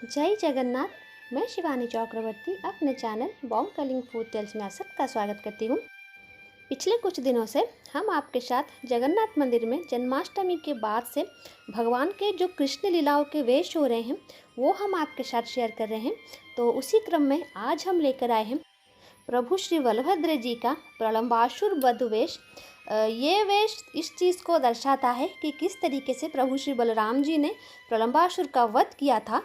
जय जगन्नाथ। मैं शिवानी चक्रवर्ती अपने चैनल बॉम कलिंग फूड टेल्स में आप सबका स्वागत करती हूँ। पिछले कुछ दिनों से हम आपके साथ जगन्नाथ मंदिर में जन्माष्टमी के बाद से भगवान के जो कृष्ण लीलाओं के वेश हो रहे हैं वो हम आपके साथ शेयर कर रहे हैं। तो उसी क्रम में आज हम लेकर आए हैं प्रभु श्री बलभद्र जी का प्रलंबासुर वध वेश। ये वेश इस चीज़ को दर्शाता है कि किस तरीके से प्रभु श्री बलराम जी ने प्रलंबासुर का वध किया था,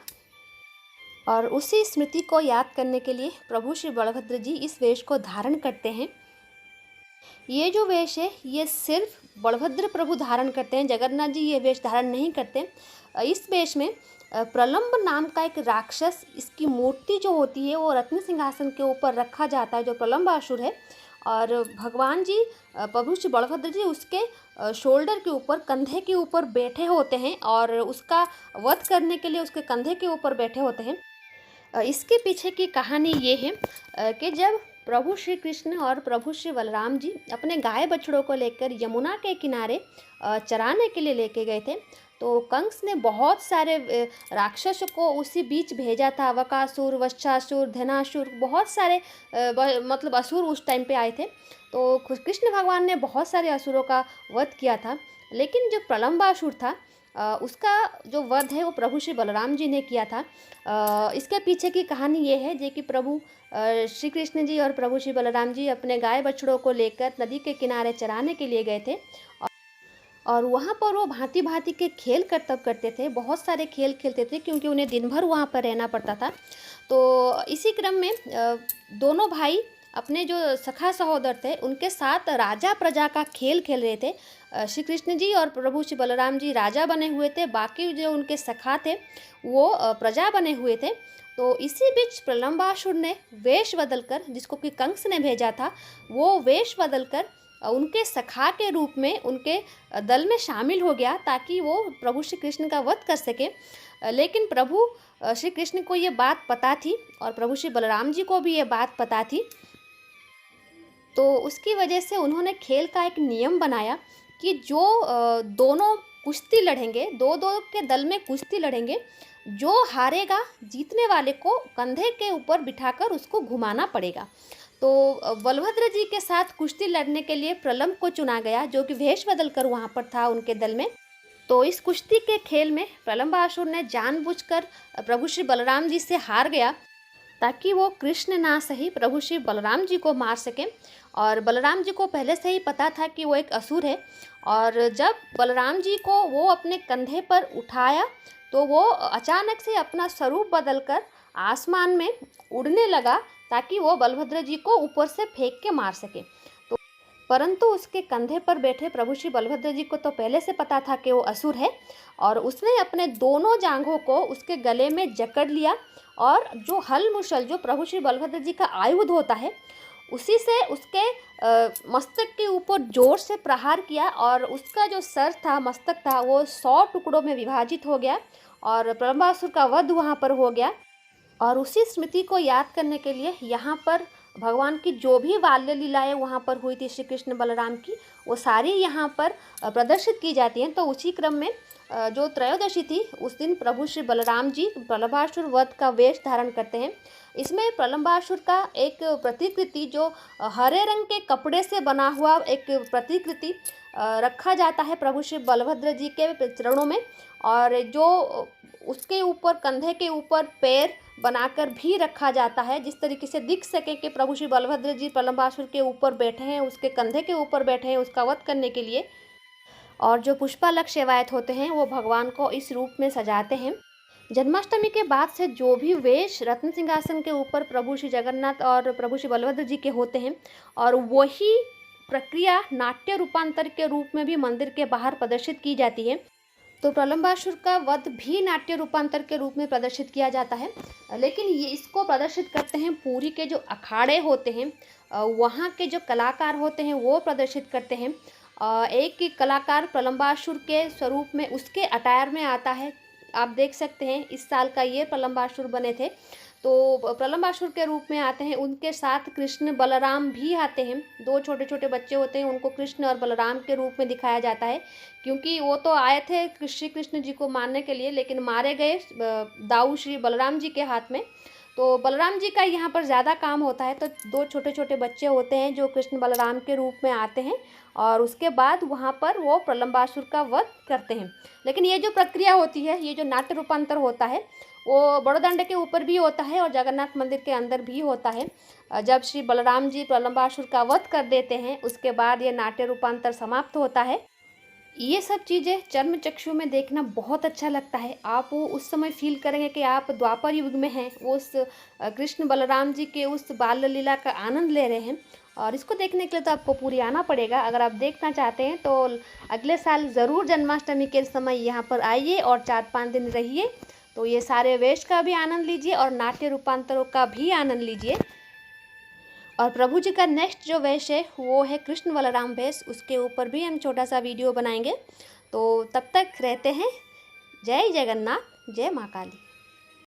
और उसी स्मृति को याद करने के लिए प्रभु श्री बलभद्र जी इस वेश को धारण करते हैं। ये जो वेश है ये सिर्फ बलभद्र प्रभु धारण करते हैं, जगन्नाथ जी ये वेश धारण नहीं करते। इस वेश में प्रलंब नाम का एक राक्षस, इसकी मूर्ति जो होती है वो रत्न सिंहासन के ऊपर रखा जाता है, जो प्रलंबासुर है। और भगवान जी प्रभु श्री बलभद्र जी उसके शोल्डर के ऊपर, कंधे के ऊपर बैठे होते हैं और उसका वध करने के लिए उसके कंधे के ऊपर बैठे होते हैं। इसके पीछे की कहानी ये है कि जब प्रभु श्री कृष्ण और प्रभु श्री बलराम जी अपने गाय बछड़ों को लेकर यमुना के किनारे चराने के लिए लेके गए थे, तो कंस ने बहुत सारे राक्षसों को उसी बीच भेजा था। वकासुर, वत्सासुर, धनासुर, बहुत सारे मतलब असुर उस टाइम पे आए थे। तो कृष्ण भगवान ने बहुत सारे असुरों का वध किया था, लेकिन जो प्रलंबासुर था उसका जो वध है वो प्रभु श्री बलराम जी ने किया था। इसके पीछे की कहानी ये है जे कि प्रभु श्री कृष्ण जी और प्रभु श्री बलराम जी अपने गाय बछड़ों को लेकर नदी के किनारे चराने के लिए गए थे, और वहाँ पर वो भांति भांति के खेल करतब करते थे, बहुत सारे खेल खेलते थे क्योंकि उन्हें दिन भर वहाँ पर रहना पड़ता था। तो इसी क्रम में दोनों भाई अपने जो सखा सहोदर थे उनके साथ राजा प्रजा का खेल खेल रहे थे। श्री कृष्ण जी और प्रभु श्री बलराम जी राजा बने हुए थे, बाकी जो उनके सखा थे वो प्रजा बने हुए थे। तो इसी बीच प्रलंबासुर ने वेश बदलकर, जिसको कि कंस ने भेजा था, वो वेश बदलकर उनके सखा के रूप में उनके दल में शामिल हो गया ताकि वो प्रभु श्री कृष्ण का वध कर सके। लेकिन प्रभु श्री कृष्ण को ये बात पता थी और प्रभु श्री बलराम जी को भी ये बात पता थी। तो उसकी वजह से उन्होंने खेल का एक नियम बनाया कि जो दोनों कुश्ती लड़ेंगे, दो दो के दल में कुश्ती लड़ेंगे, जो हारेगा जीतने वाले को कंधे के ऊपर बिठाकर उसको घुमाना पड़ेगा। तो बलभद्र जी के साथ कुश्ती लड़ने के लिए प्रलंब को चुना गया, जो कि वेश बदल कर वहाँ पर था उनके दल में। तो इस कुश्ती के खेल में प्रलंबासुर ने जानबूझकर प्रभु श्री बलराम जी से हार गया ताकि वो कृष्ण ना सही प्रभु श्री बलराम जी को मार सकें। और बलराम जी को पहले से ही पता था कि वो एक असुर है, और जब बलराम जी को वो अपने कंधे पर उठाया तो वो अचानक से अपना स्वरूप बदलकर आसमान में उड़ने लगा ताकि वो बलभद्र जी को ऊपर से फेंक के मार सके। तो परंतु उसके कंधे पर बैठे प्रभु श्री बलभद्र जी को तो पहले से पता था कि वो असुर है, और उसने अपने दोनों जांघों को उसके गले में जकड़ लिया, और जो हल मुशल, जो प्रभु श्री बलभद्र जी का आयुध होता है, उसी से उसके मस्तक के ऊपर जोर से प्रहार किया, और उसका जो सर था, मस्तक था, वो 100 टुकड़ों में विभाजित हो गया और प्रलंबासुर का वध वहाँ पर हो गया। और उसी स्मृति को याद करने के लिए यहाँ पर भगवान की जो भी बाल्य लीलाएँ वहाँ पर हुई थी श्री कृष्ण बलराम की, वो सारी यहाँ पर प्रदर्शित की जाती हैं। तो उसी क्रम में जो त्रयोदशी थी उस दिन प्रभु श्री बलराम जी प्रलंबासुर वध का वेश धारण करते हैं। इसमें प्रलंबासुर का एक प्रतिकृति, जो हरे रंग के कपड़े से बना हुआ एक प्रतिकृति रखा जाता है प्रभु श्री बलभद्र जी के चरणों में, और जो उसके ऊपर कंधे के ऊपर पैर बनाकर भी रखा जाता है, जिस तरीके से दिख सके कि प्रभु श्री बलभद्र जी प्रलंबासुर के ऊपर बैठे हैं, उसके कंधे के ऊपर बैठे हैं उसका वध करने के लिए। और जो पुष्पालक सेवायत होते हैं वो भगवान को इस रूप में सजाते हैं। जन्माष्टमी के बाद से जो भी वेश रत्न सिंहासन के ऊपर प्रभु श्री जगन्नाथ और प्रभु श्री बलभद्र जी के होते हैं, और वही प्रक्रिया नाट्य रूपांतर के रूप में भी मंदिर के बाहर प्रदर्शित की जाती है। तो प्रलंबासुर का वध भी नाट्य रूपांतर के रूप में प्रदर्शित किया जाता है, लेकिन ये इसको प्रदर्शित करते हैं पुरी के जो अखाड़े होते हैं, वहाँ के जो कलाकार होते हैं वो प्रदर्शित करते हैं। एक कलाकार प्रलंबासुर के स्वरूप में उसके अटायर में आता है, आप देख सकते हैं इस साल का ये प्रलंबासुर बने थे। तो प्रलंबासुर के रूप में आते हैं। उनके साथ कृष्ण बलराम भी आते हैं। 2 छोटे-छोटे बच्चे होते हैं, उनको कृष्ण और बलराम के रूप में दिखाया जाता है, क्योंकि वो तो आए थे श्री कृष्ण जी को मारने के लिए, लेकिन मारे गए दाऊ श्री बलराम जी के हाथ में। तो बलराम जी का यहाँ पर ज़्यादा काम होता है। तो 2 छोटे-छोटे बच्चे होते हैं जो कृष्ण बलराम के रूप में आते हैं और उसके बाद वहाँ पर वो प्रलंबासुर का वध करते हैं। लेकिन ये जो प्रक्रिया होती है, ये जो नाट्य रूपांतर होता है, वो बड़ोदंड के ऊपर भी होता है और जगन्नाथ मंदिर के अंदर भी होता है। जब श्री बलराम जी प्रलंबासुर का वध कर देते हैं, उसके बाद ये नाट्य रूपांतर समाप्त होता है। ये सब चीज़ें चर्म चक्षु में देखना बहुत अच्छा लगता है। आप वो उस समय फ़ील करेंगे कि आप द्वापर युग में हैं, वो उस कृष्ण बलराम जी के उस बाल लीला का आनंद ले रहे हैं। और इसको देखने के लिए तो आपको पूरी आना पड़ेगा। अगर आप देखना चाहते हैं तो अगले साल ज़रूर जन्माष्टमी के समय यहाँ पर आइए और 4-5 दिन रहिए। तो ये सारे वेश का भी आनंद लीजिए और नाट्य रूपांतरों का भी आनंद लीजिए। और प्रभु जी का नेक्स्ट जो वेश है वो है कृष्ण बलराम वेश, उसके ऊपर भी हम छोटा सा वीडियो बनाएंगे। तो तब तक रहते हैं। जय जगन्नाथ, जय माँ काली।